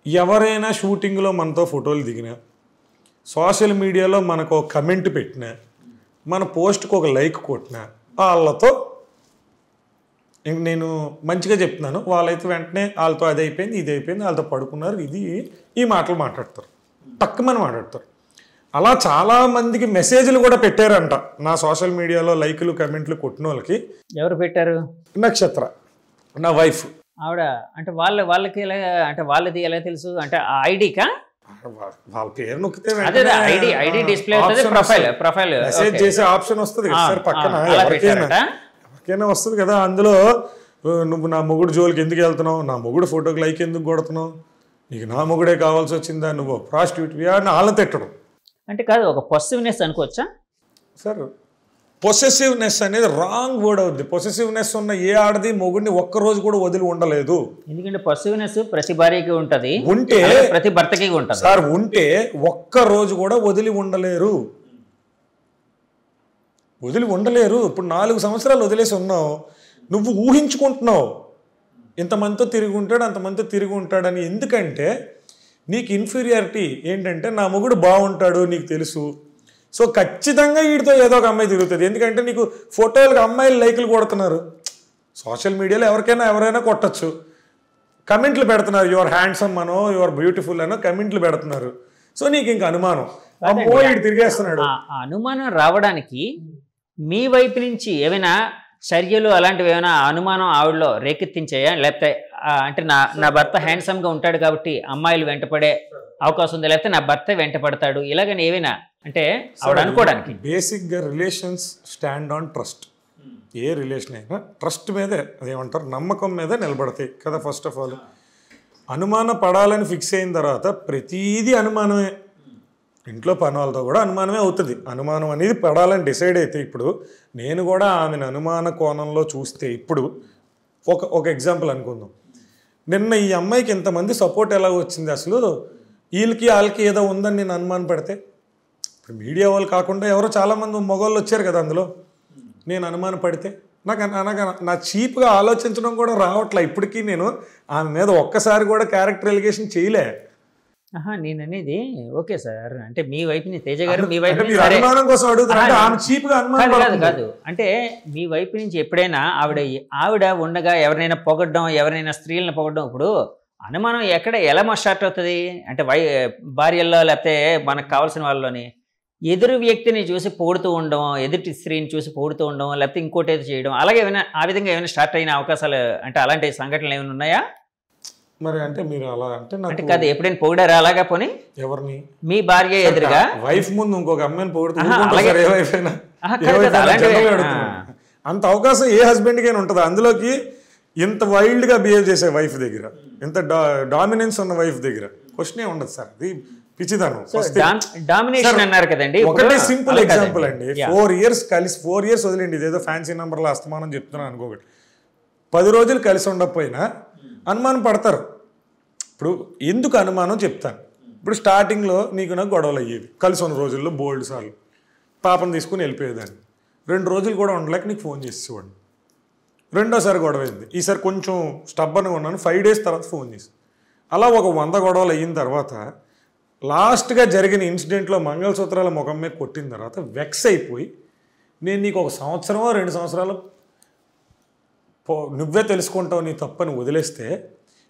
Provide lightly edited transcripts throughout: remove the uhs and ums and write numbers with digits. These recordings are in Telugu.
ఎవరైనా షూటింగ్లో మనతో ఫోటోలు దిగినా, సోషల్ మీడియాలో మనకు ఒక కమెంట్ పెట్టినా, మన పోస్ట్కి ఒక లైక్ కొట్టినా, వాళ్ళతో ఇంక నేను మంచిగా చెప్తున్నాను, వాళ్ళైతే వెంటనే వాళ్ళతో అది అయిపోయింది, ఇది అయిపోయింది, వాళ్ళతో పడుకున్నారు, ఈ మాటలు మాట్లాడతారు, తక్కువని మాట్లాడతారు. అలా చాలామందికి మెసేజ్లు కూడా పెట్టారంట నా సోషల్ మీడియాలో లైకులు కమెంట్లు కొట్టిన వాళ్ళకి. ఎవరు పెట్టారు? నక్షత్ర, నా వైఫ్. ఆవిడ అంటే వాళ్ళకి ఎలా, అంటే వాళ్ళది ఎలా తెలుసు? అంటే ఆ ఐడికా? వాళ్ళ పేరు నొక్కితే ఐడి డిస్ప్లే అవుతుంది, ప్రొఫైల్ మెసేజ్ చేసే ఆప్షన్ వస్తుంది సార్ పక్కన, ఎవరికైనా వస్తుంది కదా. అందులో నువ్వు నా మొగుడు జోలికి ఎందుకు వెళ్తున్నావు, నా మొగుడు ఫోటోకి లైక్ ఎందుకు కొడుతున్నావు, నీకు నా మొగుడే కావాల్సి వచ్చిందా, నువ్వు ప్రాస్టిట్యూట్వి అని వాళ్ళని తిట్టడం. అంటే కాదు, ఒక పొసెసివ్నెస్ అనుకోవచ్చా సార్? పొసెసివ్నెస్ అనేది రాంగ్ వర్డ్ అవుద్ది. పొసెసివ్నెస్ ఉన్న ఏ ఆడది మొగుడిని ఒక్కరోజు కూడా వదిలి ఉండలేదు. ఎందుకంటే పొసెసివ్నెస్ ప్రతి భార్యకి ఉంటుంది, ఉంటే ప్రతి భర్తకి ఉంటుంది సార్. ఉంటే ఒక్కరోజు కూడా వదిలి ఉండలేరు. ఇప్పుడు 4 సంవత్సరాలు వదిలేసి ఉన్నావు, నువ్వు ఊహించుకుంటున్నావు ఇంతమందితో తిరిగి ఉంటాడు, అంతమందితో తిరిగి ఉంటాడని. ఎందుకంటే నీకు ఇన్ఫీరియారిటీ ఏంటంటే నా మొగుడు బాగుంటాడు నీకు తెలుసు, సో ఖచ్చితంగా వీడితో ఏదో ఒక అమ్మాయి తిరుగుతుంది. ఎందుకంటే నీకు ఫోటోలకు అమ్మాయిలు లైకులు కొడుతున్నారు, సోషల్ మీడియాలో ఎవరైనా కొట్టచ్చు, కమెంట్లు పెడుతున్నారు, యువర్ హ్యాండ్సమ్ అనో యువర్ బ్యూటిఫుల్ అనో కమెంట్లు పెడుతున్నారు. సో నీకు ఇంక అనుమానం, అమ్మో వీడు తిరిగేస్తున్నాడు. అనుమానం రావడానికి మీ వైపు నుంచి ఏమైనా చర్యలు అలాంటివి ఏమైనా అనుమానం ఆవిడలో రేకెత్తించాయా? లేకపోతే అంటే నా భర్త హ్యాండ్సమ్గా ఉంటాడు కాబట్టి అమ్మాయిలు వెంటపడే అవకాశం ఉంది, లేకపోతే నా భర్త వెంటపడతాడు, ఇలాగని ఏమైనా అంటే ఆవిడ అనుకోవడానికి? బేసిక్గా relations stand on trust. A relation అయినా ట్రస్ట్ మీదే, అదేమంటారు, నమ్మకం మీదే నిలబడతాయి కదా. ఫస్ట్ ఆఫ్ ఆల్ అనుమానం పడాలని ఫిక్స్ అయిన తర్వాత ప్రతీదీ అనుమానమే. ఇంట్లో పని వాళ్ళతో కూడా అనుమానమే అవుతుంది. అనుమానం అనేది పడాలని డిసైడ్ అయితే, ఇప్పుడు నేను కూడా ఆమెను అనుమాన కోణంలో చూస్తే, ఇప్పుడు ఒక ఎగ్జాంపుల్ అనుకుందాం. నిన్న ఈ అమ్మాయికి ఇంతమంది సపోర్ట్ ఎలా వచ్చింది, అసలు వాళ్ళకి ఏదో ఉందని నేను అనుమానం పడితే, ఇప్పుడు మీడియా వాళ్ళు కాకుండా ఎవరో చాలామంది మగవాళ్ళు వచ్చారు కదా అందులో, నేను అనుమానం పడితే నా చీప్గా ఆలోచించడం కూడా రావట్లే. ఇప్పటికీ నేను ఆమె మీద ఒక్కసారి కూడా క్యారెక్టర్ ఎలిగేషన్ చేయలే. నేను అనేది ఓకే సార్, అంటే మీ వైపు నుంచి తేజ గారు మీ వైపు కాదు, అంటే మీ వైపు నుంచి ఎప్పుడైనా ఆవిడ ఉండగా ఎవరినైనా పొగడ్డం, ఎవరైనా స్త్రీలను పొగడ్డం, ఇప్పుడు అనుమానం ఎలా స్టార్ట్ అవుతుంది అంటే భార్యల్లో లేకపోతే మనకు కావాల్సిన వాళ్ళలోని ఎదురు వ్యక్తిని చూసి పొగుడుతూ ఉండడం, ఎదుటి స్త్రీని చూసి పొగుడుతూ ఉండడం, లేకపోతే ఇంకోటి ఏదో చేయడం, అలాగే ఏమైనా ఆ విధంగా ఏమైనా స్టార్ట్ అయిన అవకాశాలు అంటే అలాంటి సంఘటనలు ఏమైనా ఉన్నాయా? మరి అంటే మీరు అలా అంటే కాదు, ఎప్పుడైనా పొగిడారా అలాగా? పోనీ ఎవరిని? మీ భార్య ఎదురుగా వైఫ్ ముందు ఇంకొక అమ్మాయిని పొగుడుతూ అంత అవకాశం ఏ హస్బెండ్కైనా ఉంటుంది. అందులోకి ఇంత వైల్డ్గా బిహేవ్ చేసే వైఫ్ దగ్గర, ఇంత డామినెన్స్ ఉన్న వైఫ్ దగ్గర క్వశ్చనే ఉండదు సార్. అది పిచ్చిదానం. డామినేషన్ అన్నారు కదండి. ఒకటే సింపుల్ ఎగ్జాంపుల్ అండి. 4 ఇయర్స్ కలిసి 4 ఇయర్స్ వదిలేండి, ఇదేదో ఫ్యాన్సీ నెంబర్లో అస్తమానం చెప్తున్నాను అనుకోకటి. 10 రోజులు కలిసి ఉండకపోయినా అనుమానం పడతారు. ఇప్పుడు ఎందుకు అనుమానం చెప్తాను. ఇప్పుడు స్టార్టింగ్లో నీకు నాకు గొడవలు అయ్యేవి, కలిసి ఉన్న రోజుల్లో బోల్డ్ సార్లు పాపను తీసుకుని వెళ్ళిపోయేదాన్ని. 2 రోజులు కూడా ఉండలేక నీకు ఫోన్ చేసేవాడిని. రెండోసారి గొడవ అయింది, ఈసారి కొంచెం స్టబ్బర్గా ఉన్నాను, 5 డేస్ తర్వాత ఫోన్ చేసి. అలా ఒక 100 గొడవలు అయిన తర్వాత లాస్ట్గా జరిగిన ఇన్సిడెంట్లో మంగళసూత్రాల ముఖం మీద కొట్టిన తర్వాత వెక్స్ అయిపోయి, నేను నీకు 1 సంవత్సరమో 2 సంవత్సరాలు నువ్వే తెలుసుకుంటావు నీ తప్పని వదిలేస్తే,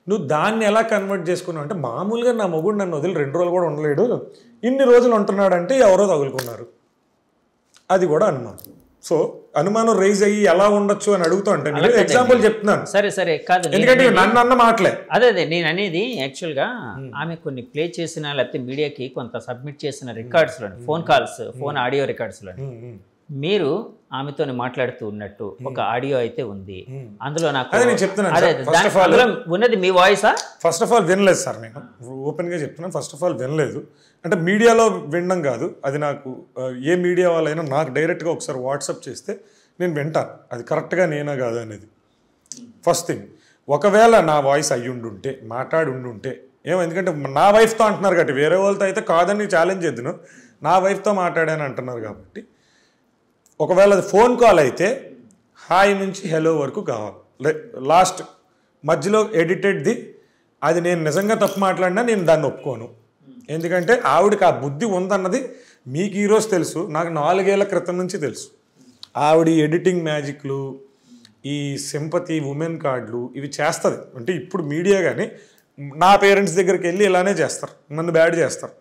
నువ్వు దాన్ని ఎలా కన్వర్ట్ చేసుకున్నావు అంటే, మామూలుగా నా మొగుడు నన్ను వదిలి 2 రోజులు కూడా ఉండలేడు, ఇన్ని రోజులు ఉంటున్నాడంటే ఎవరో తగులుకున్నారు, అది కూడా అనుమానం. సో అనుమానం రైజ్ అయ్యి ఎలా ఉండొచ్చు అని అడుగుతూ అంటే ఎగ్జాంపుల్ చెప్తున్నాను. సరే కాదు, ఎందుకంటే నన్ను అన్న మాటలే. అదే నేను అనేది యాక్చువల్గా ఆమె కొన్ని ప్లే చేసిన లేకపోతే మీడియాకి కొంత సబ్మిట్ చేసిన రికార్డ్స్లోని, ఫోన్ కాల్స్, ఫోన్ ఆడియో రికార్డ్స్లోని మీరు ఆమెతో మాట్లాడుతూ ఉన్నట్టు ఒక ఆడియో అయితే ఉంది. అందులో నాకు ఉన్నది మీ వాయిసా? ఫస్ట్ ఆఫ్ ఆల్ వినలేదు సార్, నేను ఓపెన్గా చెప్తున్నాను. ఫస్ట్ ఆఫ్ ఆల్ వినలేదు. అంటే మీడియాలో వినడం కాదు, అది నాకు ఏ మీడియా వాళ్ళైనా నాకు డైరెక్ట్గా ఒకసారి వాట్సాప్ చేస్తే నేను వింటాను అది కరెక్ట్గా నేనా కాదు అనేది. ఫస్ట్ థింగ్, ఒకవేళ నా వాయిస్ అయ్యుండుంటే, మాట్లాడి ఉండుంటే ఎందుకంటే నా వైఫ్తో అంటున్నారు కాబట్టి, వేరే వాళ్ళతో అయితే కాదని ఛాలెంజ్ చేద్దును, నా వైఫ్తో మాట్లాడాను అంటున్నారు కాబట్టి, ఒకవేళ అది ఫోన్ కాల్ అయితే హాయ్ నుంచి హెలో వరకు కావాలి. లాస్ట్ మధ్యలో ఎడిటెడ్ది అది నేను నిజంగా తప్పు మాట్లాడినా నేను దాన్ని ఒప్పుకోను. ఎందుకంటే ఆవిడకి ఆ బుద్ధి ఉందన్నది మీకు ఈరోజు తెలుసు, నాకు 4 ఏళ్ల క్రితం నుంచి తెలుసు. ఆవిడ ఎడిటింగ్ మ్యాజిక్లు, ఈ సింపతి ఉమెన్ కార్డులు ఇవి చేస్తుంది. అంటే ఇప్పుడు మీడియా కానీ నా పేరెంట్స్ దగ్గరికి వెళ్ళి ఇలానే చేస్తారు, నన్ను బ్యాడ్ చేస్తారు.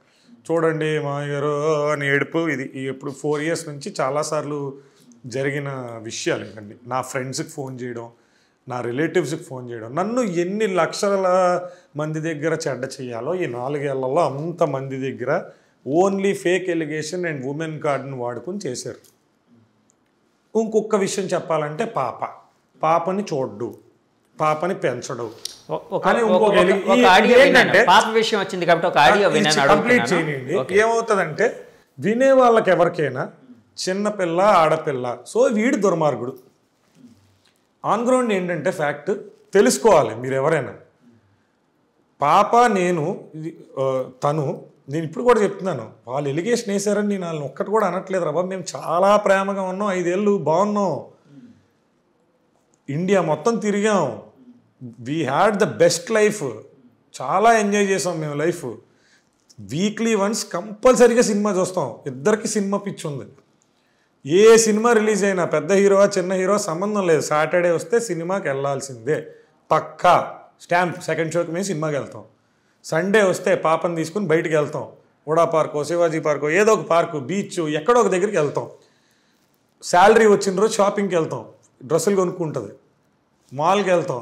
చూడండి మా గారు అని ఏడుపు. ఇది ఇప్పుడు 4 years నుంచి చాలాసార్లు జరిగిన విషయాలు. ఏంటండి నా ఫ్రెండ్స్కి ఫోన్ చేయడం, నా రిలేటివ్స్కి ఫోన్ చేయడం, నన్ను ఎన్ని లక్షల మంది దగ్గర చెడ్డ చేయాలో ఈ 4 ఏళ్లలో అంతమంది దగ్గర only fake allegation and women కార్డును వాడుకుని చేశారు. ఇంకొక విషయం చెప్పాలంటే పాపని చూడ్డు, పాపని పెంచడు. పాప విషయం వచ్చింది కాబట్టి ఒక ఆడియో కంప్లీట్ చేయండి. ఏమవుతుందంటే వినే వాళ్ళకి ఎవరికైనా చిన్నపిల్ల ఆడపిల్ల, సో వీడు దుర్మార్గుడు. ఆన్ గ్రౌండ్ ఏంటంటే ఫ్యాక్ట్ తెలుసుకోవాలి మీరు ఎవరైనా. పాప నేను ఇప్పుడు కూడా చెప్తున్నాను, వాళ్ళు ఎలిగేషన్ వేసారని నేను వాళ్ళని ఒక్కటి కూడా అనట్లేదు రా బాబు. మేము చాలా ప్రేమగా ఉన్నాం, 5 ఏళ్ళు బాగున్నాం, ఇండియా మొత్తం తిరిగాం, we had the best life, చాలా ఎంజాయ్ చేసాం మేము లైఫ్. వీక్లీ వన్స్ కంపల్సరీగా సినిమా చూస్తాం, ఇద్దరికి సినిమా పిచ్చి ఉంది. ఏ సినిమా రిలీజ్ అయినా పెద్ద హీరోవా చిన్న హీరో సంబంధం లేదు, సాటర్డే వస్తే సినిమాకి వెళ్ళాల్సిందే పక్కా స్టాంప్. సెకండ్ షోకి మేము సినిమాకి వెళ్తాం. సండే వస్తే పాపని తీసుకుని బయటికి వెళ్తాం, ఉడా పార్కో శివాజీ పార్కో ఏదో ఒక పార్కు, బీచ్, ఎక్కడో ఒక దగ్గరికి వెళ్తాం. శాలరీ వచ్చిన రోజు షాపింగ్కి వెళ్తాం, డ్రెస్సులు కొనుక్కుంటుంది, మాల్కి వెళ్తాం.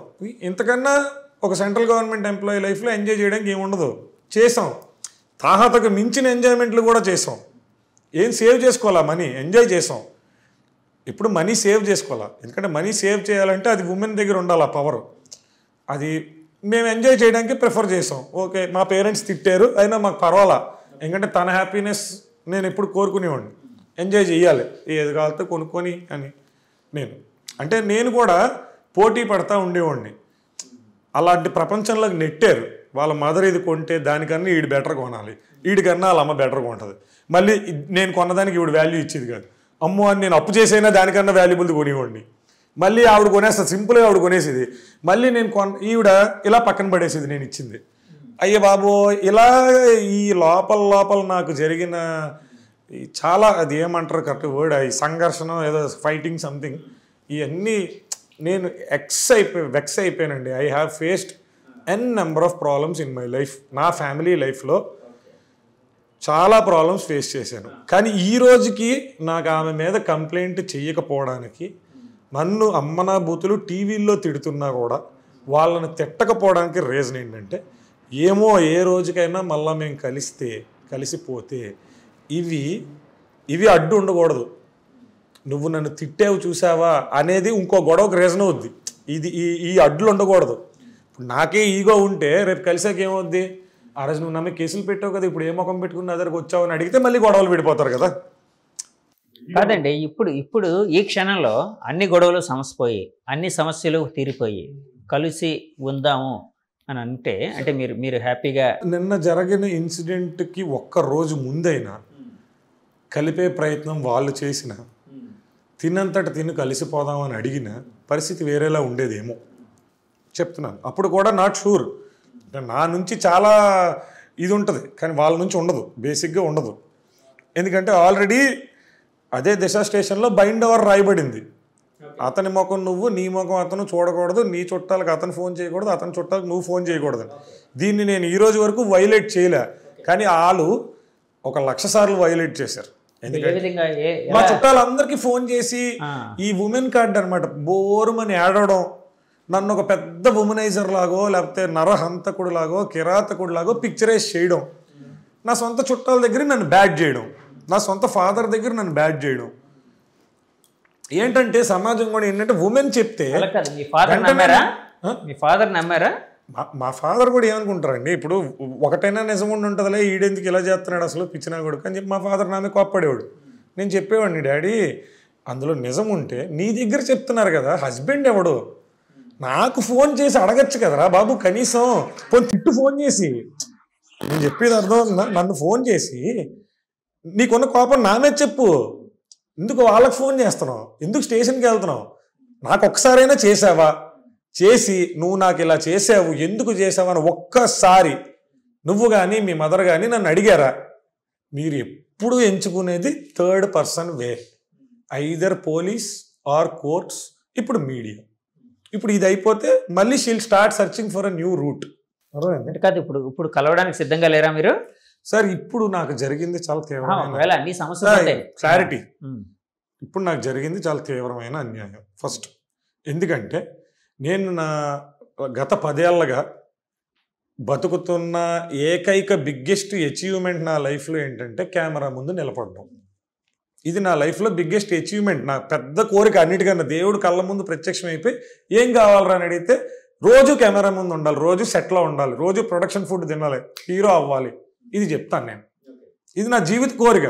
ఇంతకన్నా ఒక సెంట్రల్ గవర్నమెంట్ ఎంప్లాయీ లైఫ్లో ఎంజాయ్ చేయడానికి ఏముండదు. చేసాం, తాహతకు మించిన ఎంజాయ్మెంట్లు కూడా చేసాం. ఏం సేవ్ చేసుకోవాలా, మనీ ఎంజాయ్ చేసాం. ఇప్పుడు మనీ సేవ్ చేసుకోవాలా, ఎందుకంటే మనీ సేవ్ చేయాలంటే అది ఉమెన్ దగ్గర ఉండాలి ఆ పవర్. అది మేము ఎంజాయ్ చేయడానికి ప్రిఫర్ చేసాం. ఓకే మా పేరెంట్స్ తిట్టారు అయినా మాకు పర్వాలా, ఎందుకంటే తన హ్యాపీనెస్ నేను ఎప్పుడు కోరుకునేవాడిని, ఎంజాయ్ చేయాలి ఏది కావాలితే కొనుక్కొని అని. నేను కూడా పోటీ పడతా ఉండేవాడిని. అలాంటి ప్రపంచంలోకి నెట్టారు. వాళ్ళ మదర్ ఇది కొంటే దానికన్నా ఈడు బెటర్ కొనాలి, వీడికన్నా వాళ్ళ అమ్మ బెటర్ కొంటుంది. మళ్ళీ నేను కొన్నదానికి ఈవిడ వాల్యూ ఇచ్చేది కాదు. అమ్మో అని నేను అప్పు చేసైనా దానికన్నా వాల్యుబుల్ది కొనేవాడిని. మళ్ళీ ఆవిడ కొనేస్తుంది, సింపుల్గా ఆవిడ కొనేసేది. మళ్ళీ నేను ఈవిడ ఇలా పక్కన పడేసేది నేను ఇచ్చింది. అయ్యే బాబో ఇలా ఈ లోపల నాకు జరిగిన చాలా, అది ఏమంటారు కరెక్ట్ వర్డ్, ఈ సంఘర్షణ ఏదో ఫైటింగ్ సంథింగ్, ఇవన్నీ నేను వెక్స్ అయిపోయానండి. I have faced an number of problems in my life. నా ఫ్యామిలీ లైఫ్లో చాలా ప్రాబ్లమ్స్ ఫేస్ చేశాను. కానీ ఈ రోజుకి నాకు ఆమె మీద కంప్లైంట్ చేయకపోవడానికి, నన్ను అమ్మనా బూతులు టీవీల్లో తిడుతున్నా కూడా వాళ్ళని తిట్టకపోవడానికి రీజన్ ఏంటంటే, ఏమో ఏ రోజుకైనా మళ్ళీ మేము కలిసిపోతే ఇవి అడ్డు ఉండకూడదు. నువ్వు నన్ను తిట్టావు చూసావా అనేది ఇంకో గొడవకు రీజన్ అవుద్ది. ఈ అడ్డులు ఉండకూడదు. ఇప్పుడు నాకే ఈగో ఉంటే రేపు కలిసాక ఏమవుద్ది, ఆ రోజు నువ్వు నమ్మి కేసులు పెట్టావు కదా, ఇప్పుడు ఏ ముఖం పెట్టుకుని దగ్గరకు వచ్చావు అని అడిగితే మళ్ళీ గొడవలు విడిపోతారు కదా. కాదండి, ఇప్పుడు ఈ క్షణంలో అన్ని గొడవలు సమసిపోయి అన్ని సమస్యలు తీరిపోయి కలిసి ఉందాము అని అంటే మీరు హ్యాపీగా. నిన్న జరిగిన ఇన్సిడెంట్కి ఒక్క రోజు ముందైనా కలిపే ప్రయత్నం వాళ్ళు చేసిన, తిన్నంతట తిని కలిసిపోదామని అడిగిన పరిస్థితి వేరేలా ఉండేదేమో చెప్తున్నాను. అప్పుడు కూడా నాట్ షూర్, నా నుంచి చాలా ఇది ఉంటుంది కానీ వాళ్ళ నుంచి ఉండదు, బేసిక్గా ఉండదు. ఎందుకంటే ఆల్రెడీ అదే దిశ స్టేషన్లో బైండ్ ఓవర్ రాయబడింది. అతని ముఖం నువ్వు, నీ ముఖం అతను చూడకూడదు, నీ చుట్టాలకు అతను ఫోన్ చేయకూడదు, అతని చుట్టాలకు నువ్వు ఫోన్ చేయకూడదు. దీన్ని నేను ఈ రోజు వరకు వైలేట్ చేయలే, కానీ వాళ్ళు 1,00,000 సార్లు వైలేట్ చేశారు. ఎందుకంటే మా చుట్టాలందరికీ ఫోన్ చేసి ఈ ఉమెన్ కార్డ్ అనమాట బోరుమని ఆడడం, నన్ను ఒక పెద్ద ఉమెనైజర్ లాగో లేకపోతే నరహంతకుడు లాగో కిరాతకుడు లాగో పిక్చరైజ్ చేయడం, నా సొంత చుట్టాల దగ్గర నన్ను బ్యాడ్ చేయడం, నా సొంత ఫాదర్ దగ్గర నన్ను బ్యాడ్ చేయడం. ఏంటంటే సమాజం కూడా ఏంటంటే ఉమెన్ చెప్తే మా ఫాదర్ కూడా ఏమనుకుంటారండి, ఇప్పుడు ఒకటైనా నిజం ఉండి ఉంటుందిలే, ఈడెందుకు ఇలా చేస్తున్నాడు అసలు పిచ్చినా కొడుకు అని చెప్పి మా ఫాదర్ నామే కోప్పడేవాడు. నేను చెప్పేవాడిని, డాడీ అందులో నిజం ఉంటే నీ దగ్గర చెప్తున్నారు కదా, హస్బెండ్ ఎవడు, నాకు ఫోన్ చేసి అడగచ్చు కదరా బాబు, కనీసం తిట్టు ఫోన్ చేసి. నేను చెప్పేది అర్థం, నన్ను ఫోన్ చేసి నీకున్న కోపం నా మీద చెప్పు, ఎందుకు వాళ్ళకి ఫోన్ చేస్తున్నావు, ఎందుకు స్టేషన్కి వెళ్తున్నావు, నాకు ఒక్కసారైనా చేసావా, చేసి నువ్వు నాకు ఇలా చేసావు, ఎందుకు చేసావు అని ఒక్కసారి నువ్వు కానీ మీ మదర్ కానీ నన్ను అడిగారా? మీరు ఎప్పుడు ఎంచుకునేది third person way, either police or courts, ఇప్పుడు మీడియా. ఇప్పుడు ఇది అయిపోతే మళ్ళీ she'll start searching for a new route. కాదు, ఇప్పుడు కలవడానికి సిద్ధంగా లేరా మీరు? సార్ ఇప్పుడు నాకు జరిగింది చాలా తీవ్రమైన అన్ని సమస్యలు క్లారిటీ. ఇప్పుడు నాకు జరిగింది చాలా తీవ్రమైన అన్యాయం ఫస్ట్. ఎందుకంటే నేను నా గత 10 ఏళ్ళగా బతుకుతున్న ఏకైక బిగ్గెస్ట్ అచీవ్మెంట్ నా లైఫ్లో ఏంటంటే కెమెరా ముందు నిలబడడం. ఇది నా లైఫ్లో బిగ్గెస్ట్ అచీవ్మెంట్. నా పెద్ద కోరిక అన్నిటికన్నా దేవుడు కళ్ళ ముందు ప్రత్యక్షమైపోయి ఏం కావాలరా అని అడిగితే రోజు కెమెరా ముందు ఉండాలి, రోజు సెట్లో ఉండాలి, రోజు ప్రొడక్షన్ ఫుడ్ తినాలి, హీరో అవ్వాలి, ఇది చెప్తాను నేను. ఇది నా జీవిత కోరిక.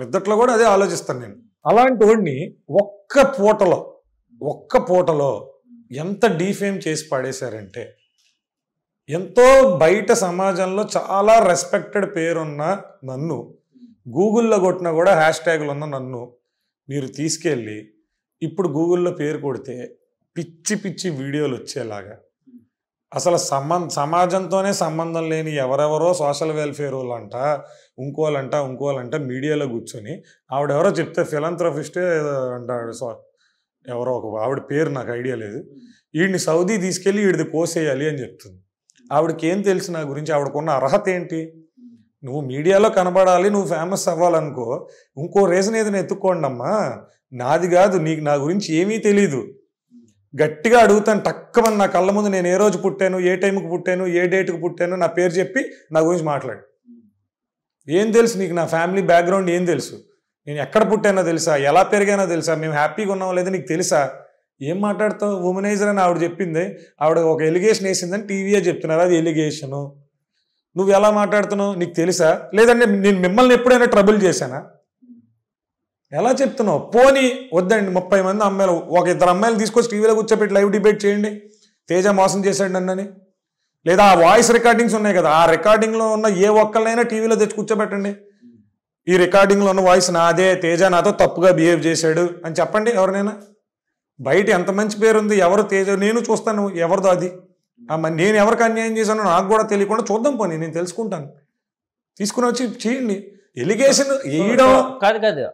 నిద్దట్లో కూడా అదే ఆలోచిస్తాను నేను. అలాంటి వాడిని ఒక్క పూటలో ఎంత డీఫేమ్ చేసి పడేశారంటే, ఎంతో బయట సమాజంలో చాలా రెస్పెక్టెడ్ పేరున్న నన్ను, గూగుల్లో కొట్టినా కూడా హ్యాష్ట్యాగులు ఉన్న నన్ను మీరు తీసుకెళ్ళి ఇప్పుడు గూగుల్లో పేరు కొడితే పిచ్చి పిచ్చి వీడియోలు వచ్చేలాగా, అసలు సమాజంతోనే సంబంధం లేని ఎవరెవరో సోషల్ వెల్ఫేర్ వాళ్ళంట, ఇంకోలంట మీడియాలో కూర్చొని ఆవిడెవరో చెప్తే ఫిలాంథ్రఫిస్టే అంటాడు. ఎవరో ఒక ఆవిడ పేరు నాకు ఐడియా లేదు. వీడిని సౌదీ తీసుకెళ్ళి వీడిది కోసేయాలి అని చెప్తుంది. ఆవిడకి ఏం తెలుసు నా గురించి? ఆవిడకున్న అర్హత ఏంటి? నువ్వు మీడియాలో కనబడాలి, నువ్వు ఫేమస్ అవ్వాలనుకో, ఇంకో రీజన్ ఏదైనా ఎత్తుక్కోండి అమ్మా. నాది కాదు, నీకు నా గురించి ఏమీ తెలీదు. గట్టిగా అడుగుతాను టక్కమని నా కళ్ళ ముందు నేను ఏ రోజు పుట్టాను, ఏ టైంకి పుట్టాను, ఏ డేట్కి పుట్టాను, నా పేరు చెప్పి నా గురించి మాట్లాడు. ఏం తెలుసు నీకు? నా ఫ్యామిలీ బ్యాక్గ్రౌండ్ ఏం తెలుసు? నేను ఎక్కడ పుట్టానో తెలుసా? ఎలా పెరిగానో తెలుసా? మేము హ్యాపీగా ఉన్నామో లేదో నీకు తెలుసా? ఏం మాట్లాడతావు? ఉమెనైజర్ అని ఆవిడ చెప్పింది, ఆవిడ ఒక ఎలిగేషన్ వేసిందని టీవీయే చెప్తున్నారు, అది ఎలిగేషను. నువ్వు ఎలా మాట్లాడుతున్నావు నీకు తెలుసా? లేదంటే నేను మిమ్మల్ని ఎప్పుడైనా ట్రబుల్ చేశానా? ఎలా చెప్తున్నావు? పోనీ వద్దండి, 30 మంది అమ్మాయిలు, ఒక 2 అమ్మాయిలు తీసుకొచ్చి టీవీలో కూర్చోబెట్టి లైవ్ డిబేట్ చేయండి, తేజ మోసం చేశాడు నన్నని. లేదా ఆ వాయిస్ రికార్డింగ్స్ ఉన్నాయి కదా, ఆ రికార్డింగ్లో ఉన్న ఏ ఒక్కళ్ళైనా టీవీలో తెచ్చి కూర్చోబెట్టండి, ఈ రికార్డింగ్లో ఉన్న వాయిస్ నాదే, తేజ నాతో తప్పుగా బిహేవ్ చేశాడు అని చెప్పండి ఎవరినైనా. బయట ఎంత మంచి పేరు ఉంది, ఎవరు తేజ, నేను చూస్తాను ఎవరిదో అది. నేను ఎవరికి అన్యాయం చేశానో నాకు కూడా తెలియకుండా చూద్దాం, పోనీ నేను తెలుసుకుంటాను, తీసుకుని వచ్చి చేయండి. ఎలిగేషన్ వేయడం కాదు,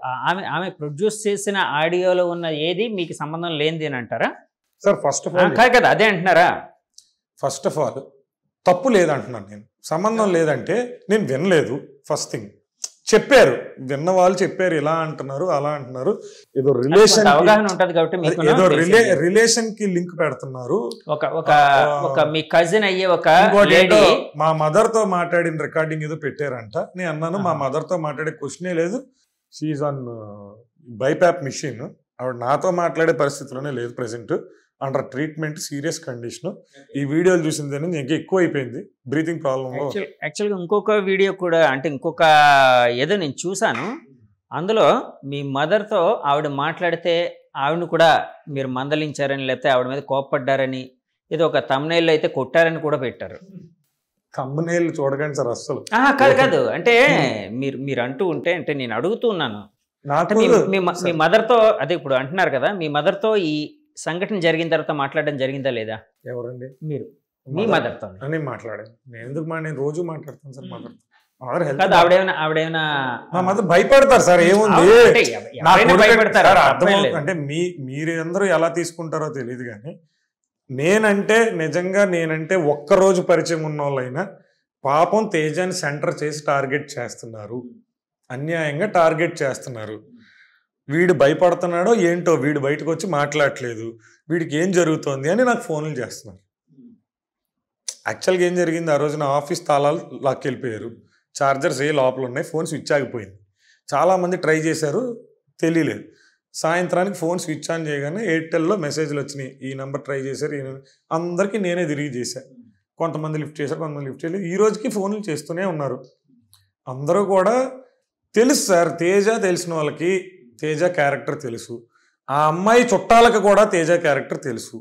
ఆమె ప్రొడ్యూస్ చేసిన ఆడియోలో ఉన్న ఏది మీకు సంబంధం లేనిది అని అంటారా సార్? ఫస్ట్ ఆఫ్ ఆల్ కదా అదే అంటున్నారా? ఫస్ట్ ఆఫ్ ఆల్ తప్పు లేదంటున్నాను నేను. సంబంధం లేదంటే నేను వినలేదు. ఫస్ట్ థింగ్ చెప్పారు, విన్న వాళ్ళు చెప్పారు, ఇలా అంటున్నారు అలా అంటున్నారు, ఏదో రిలేషన్ అవగాహన ఉంటది కాబట్టి ఏదో రిలేషన్ కి లింక్ పెడుతున్నారు. ఒక మీ కజిన్ అయ్యే ఒక మా మదర్ తో మాట్లాడిన రికార్డింగ్ ఏదో పెట్టారంట. నేను అన్నాను మా మదర్ తో మాట్లాడే క్వశ్చనే లేదు, షీఈ్ ఆన్ బైపాప్ మిషన్, ఆవిడ నాతో మాట్లాడే పరిస్థితిలోనే లేదు, present under treatment, serious condition. ఈ వీడియోలు చూసింది ఇంకా ఎక్కువ అయిపోయింది బ్రీతింగ్ ప్రాబ్లంలో. యాక్చువల్గా ఇంకొక వీడియో కూడా, అంటే ఇంకొక ఏదో నేను చూసాను, అందులో మీ మదర్తో ఆవిడ మాట్లాడితే ఆవిడని కూడా మీరు మందలించారని, లేకపోతే ఆవిడ మీద కోప్పడ్డారని, ఏదో ఒక తమ్నైల్లో అయితే కొట్టారని కూడా పెట్టారు. తమ్నైల్ చూడకండి సార్ అస్సలు. కాదు అంటే మీరు అంటూ ఉంటే, అంటే నేను అడుగుతున్నాను, మీ మదర్తో అదే ఇప్పుడు అంటున్నారు కదా, మీ మదర్తో ఈ సంఘటన జరిగిన తర్వాత మాట్లాడడం జరిగిందా లేదా? ఎవరండి? మీరు మీ మదర్తో. నేను మాట్లాడాను. నేను ఎందుకు నేను రోజు మాట్లాడతాను సార్ మదర్. ఆవిడేమైనా మా మదర్ భయపడతారు సార్, ఏముంది అంటే మీరందరూ ఎలా తీసుకుంటారో తెలియదు కానీ, నేనంటే ఒక్కరోజు పరిచయం ఉన్న వాళ్ళైనా పాపం తేజాన్ని సెంటర్ చేసి టార్గెట్ చేస్తున్నారు, అన్యాయంగా టార్గెట్ చేస్తున్నారు. వీడు భయపడుతున్నాడో ఏంటో, వీడు బయటకు వచ్చి మాట్లాడట్లేదు, వీడికి ఏం జరుగుతోంది అని నాకు ఫోన్లు చేస్తున్నారు. యాక్చువల్గా ఏం జరిగింది, ఆ రోజు నా ఆఫీస్ తాళాలు లాక్కెళ్ళిపోయారు, ఛార్జర్స్ లోపల ఉన్నాయి, ఫోన్ స్విచ్ ఆగిపోయింది. చాలామంది ట్రై చేశారు, తెలియలేదు. సాయంత్రానికి ఫోన్ స్విచ్ ఆన్ చేయగానే ఎయిర్టెల్లో మెసేజ్లు వచ్చినాయి, ఈ నెంబర్ ట్రై చేశారు, అందరికీ నేనే తిరిగి చేశాను. కొంతమంది లిఫ్ట్ చేశారు, కొంతమంది లిఫ్ట్ చేయలేదు. ఈ రోజుకి ఫోన్లు చేస్తూనే ఉన్నారు. అందరూ కూడా తెలుసు సార్, తేజ తెలిసిన వాళ్ళకి తేజ క్యారెక్టర్ తెలుసు, ఆ అమ్మాయి చుట్టాలకు కూడా తేజ క్యారెక్టర్ తెలుసు.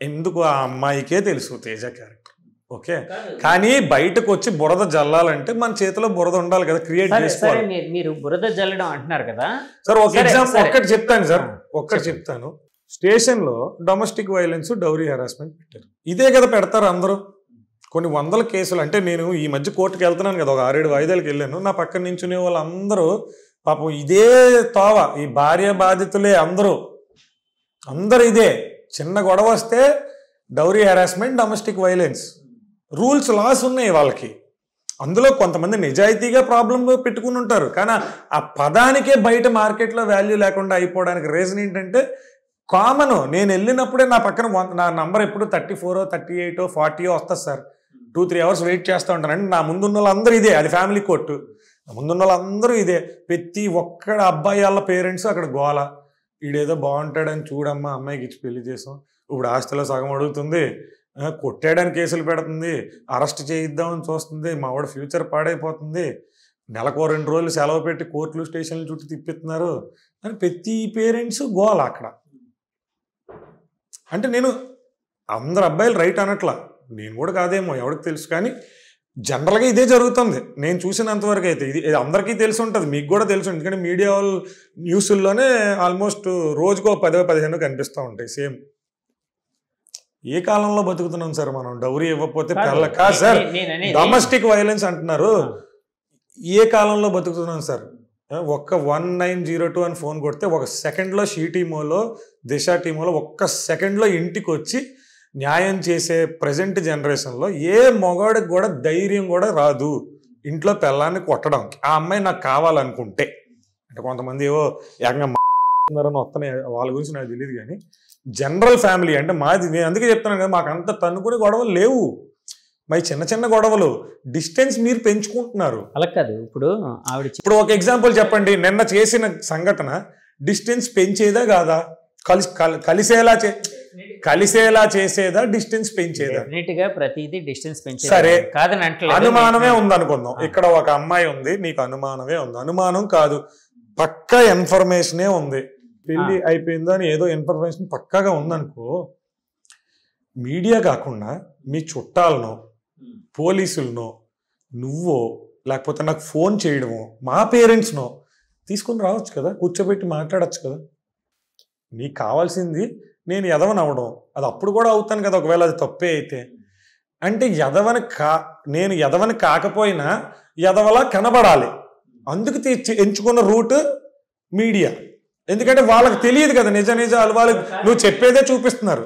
ఎందుకు ఆ అమ్మాయికే తెలుసు తేజ క్యారెక్టర్, ఓకే. కానీ బయటకు వచ్చి బురద జల్లాలంటే మన చేతిలో బురద ఉండాలి కదా, క్రియేట్ చేసుకోవాలి. మీరు బురద జల్లడం అంటున్నారు కదా సార్, ఒక ఎగ్జాంపుల్ ఒక్కటి చెప్తాను సార్, ఒక్కటి చెప్తాను. స్టేషన్లో డొమెస్టిక్ వైలెన్స్ డౌరీ హెరాస్మెంట్ పెట్టారు. ఇదే కదా పెడతారు అందరూ. కొన్ని వందల కేసులు. అంటే నేను ఈ మధ్య కోర్టుకి వెళ్తున్నాను కదా, ఒక 6-7 వాయిదాలకు వెళ్ళాను. నా పక్కన నించునే వాళ్ళందరూ పాపం ఇదే తోవ, ఈ భార్య బాధితులే అందరూ ఇదే. చిన్న గొడవ వస్తే dowry harassment, domestic violence, rules laws ఉన్నాయి వాళ్ళకి. అందులో కొంతమంది నిజాయితీగా ప్రాబ్లం పెట్టుకుని ఉంటారు, కానీ ఆ పదానికే బయట మార్కెట్లో వాల్యూ లేకుండా అయిపోవడానికి రీజన్ ఏంటంటే కామన్. నేను వెళ్ళినప్పుడే నా పక్కన నా నంబర్ ఎప్పుడు 34, 38, 40 వస్తుంది సార్. 2-3 అవర్స్ వెయిట్ చేస్తూ ఉంటాను. అంటే నా ముందున్న వాళ్ళందరూ ఇదే. అది ఫ్యామిలీ కోర్టు. నా ముందున్న వాళ్ళందరూ ఇదే. ప్రతి ఒక్కడ అబ్బాయి వాళ్ళ పేరెంట్స్ అక్కడ గోల. వీడేదో బాగుంటాడని చూడమ్మా, అమ్మాయికి ఇచ్చి పెళ్లి చేసాం, ఇప్పుడు ఆస్తిలో సగం అడుగుతుంది, కొట్టేయడానికి కేసులు పెడుతుంది, అరెస్ట్ చేయిద్దామని చూస్తుంది, మా వాడు ఫ్యూచర్ పాడైపోతుంది, నెలకు 2 రోజులు సెలవు పెట్టి కోర్టులు స్టేషన్లు చుట్టూ తిప్పిస్తున్నారు అని ప్రతి పేరెంట్స్ గోల అక్కడ. అంటే నేను అందరు అబ్బాయిలు రైట్ అనట్లా, నేను కూడా కాదేమో ఎవరికి తెలుసు, కానీ జనరల్గా ఇదే జరుగుతుంది నేను చూసినంతవరకు అయితే. ఇది అందరికీ తెలిసి ఉంటుంది, మీకు కూడా తెలుసు. ఎందుకంటే మీడియా వాళ్ళు న్యూస్ల్లోనే ఆల్మోస్ట్ రోజుకో 10-15 కనిపిస్తూ ఉంటాయి సేమ్. ఏ కాలంలో బతుకుతున్నాం సార్ మనం? డౌరీ ఇవ్వకపోతే పిల్ల కాదు సార్, డొమెస్టిక్ వైలెన్స్ అంటున్నారు. ఏ కాలంలో బతుకుతున్నాం సార్? ఒక్క 1902 అని ఫోన్ కొడితే 1 సెకండ్లో షీ టీమోలో, దిశ టీమోలో 1 సెకండ్లో ఇంటికి వచ్చి న్యాయం చేసే ప్రజెంట్ జనరేషన్లో ఏ మొగాడికి కూడా ధైర్యం కూడా రాదు ఇంట్లో పిల్లాన్ని కొట్టడానికి. ఆ అమ్మాయి నాకు కావాలనుకుంటే. అంటే కొంతమంది ఏవో ఏకంగా వస్తున్నాయి, వాళ్ళ గురించి నాకు తెలియదు, కానీ జనరల్ ఫ్యామిలీ అంటే మాది. నేను అందుకే చెప్తున్నాను కదా, మాకు అంత తన్నుకునే గొడవలు లేవు. మరి చిన్న గొడవలు డిస్టెన్స్ మీరు పెంచుకుంటున్నారు. అలా కాదు. ఇప్పుడు ఇప్పుడు ఒక ఎగ్జాంపుల్ చెప్పండి. నిన్న చేసిన సంఘటన డిస్టెన్స్ పెంచేదా కాదా? కలిసేలా చేసేదా, డిస్టెన్స్ పెంచేదా? ప్రతిదీ డిస్టెన్స్ పెంచేది. సరే, కాదని అనుమానమే ఉంది అనుకుందాం. ఇక్కడ ఒక అమ్మాయి ఉంది, నీకు అనుమానమే ఉంది. అనుమానం కాదు, పక్కా ఇన్ఫర్మేషనే ఉంది. పెళ్లి అయిపోయిందో అని ఏదో ఇన్ఫర్మేషన్ పక్కాగా ఉందనుకో, మీడియా కాకుండా మీ చుట్టాలనో, పోలీసులనో, నువ్వో, లేకపోతే నాకు ఫోన్ చేయడమో, మా పేరెంట్స్నో తీసుకొని రావచ్చు కదా, కూర్చోబెట్టి మాట్లాడచ్చు కదా. నీకు కావాల్సింది నేను ఎదవని అవడం. అది అప్పుడు కూడా అవుతాను కదా ఒకవేళ అది తప్పే అయితే. అంటే నేను ఎదవని కాకపోయినా ఎదవలా కనబడాలి. అందుకు ఎంచుకున్న రూట్ మీడియా. ఎందుకంటే వాళ్ళకి తెలియదు కదా నిజాలు, వాళ్ళకి నువ్వు చెప్పేదే చూపిస్తున్నారు.